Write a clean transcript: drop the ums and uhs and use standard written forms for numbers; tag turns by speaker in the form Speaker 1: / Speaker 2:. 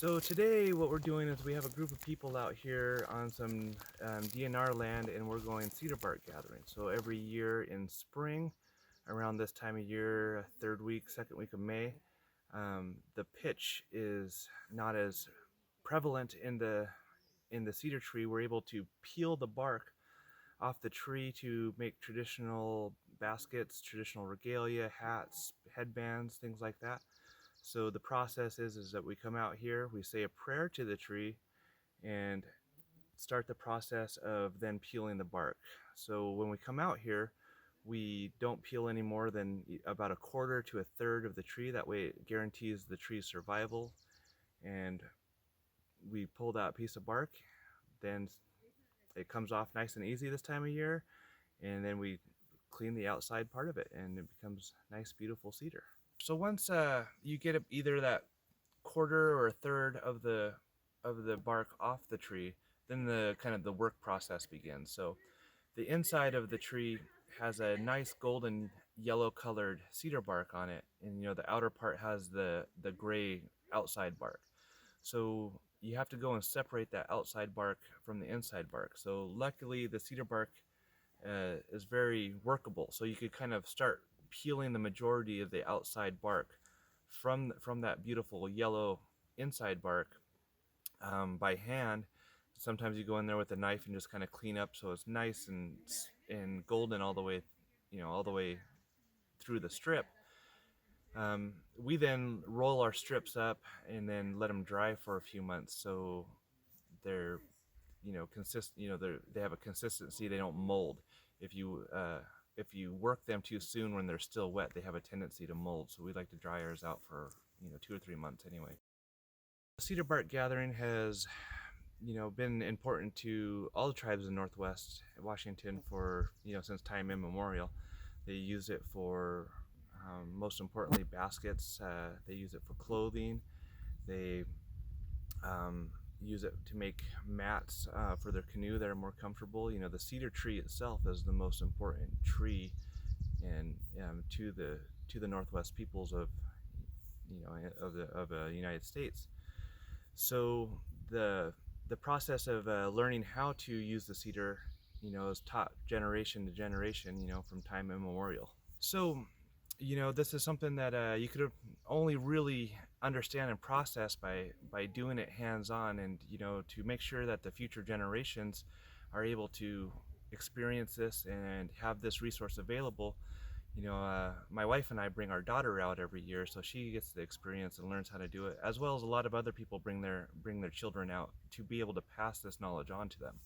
Speaker 1: So today what we're doing is we have a group of people out here on some DNR land, and we're going cedar bark gathering. So every year in spring, around this time of year, third week, second week of May, the pitch is not as prevalent in the cedar tree. We're able to peel the bark off the tree to make traditional baskets, traditional regalia, hats, headbands, things like that. So the process is that we come out here, we say a prayer to the tree, and start the process of then peeling the bark. So when we come out here, we don't peel any more than about a quarter to a third of the tree. That way it guarantees the tree's survival. And we pull that piece of bark, then it comes off nice and easy this time of year, and then we clean the outside part of it, and it becomes nice, beautiful cedar. So once you get either that quarter or a third of the bark off the tree, then the kind of the work process begins. So the inside of the tree has a nice golden yellow colored cedar bark on it, and the outer part has the gray outside bark. So you have to go and separate that outside bark from the inside bark. So luckily the cedar bark is very workable, so you could kind of start peeling the majority of the outside bark from that beautiful yellow inside bark by hand. Sometimes you go in there with a knife and just kind of clean up so it's nice and golden all the way, all the way through the strip. We then roll our strips up and then let them dry for a few months, so they're they have a consistency. They don't mold. If you work them too soon when they're still wet, they have a tendency to mold. So we like to dry ours out for 2 or 3 months anyway. Cedar bark gathering has been important to all the tribes in Northwest Washington for since time immemorial. They use it for most importantly baskets. They use it for clothing. They use it to make mats for their canoe that are more comfortable. The cedar tree itself is the most important tree and to the Northwest peoples of the United States. So the process of learning how to use the cedar is taught generation to generation from time immemorial. So this is something that you could only really understand and process by doing it hands-on, and to make sure that the future generations are able to experience this and have this resource available. My wife and I bring our daughter out every year, so she gets the experience and learns how to do it, as well as a lot of other people bring their children out to be able to pass this knowledge on to them.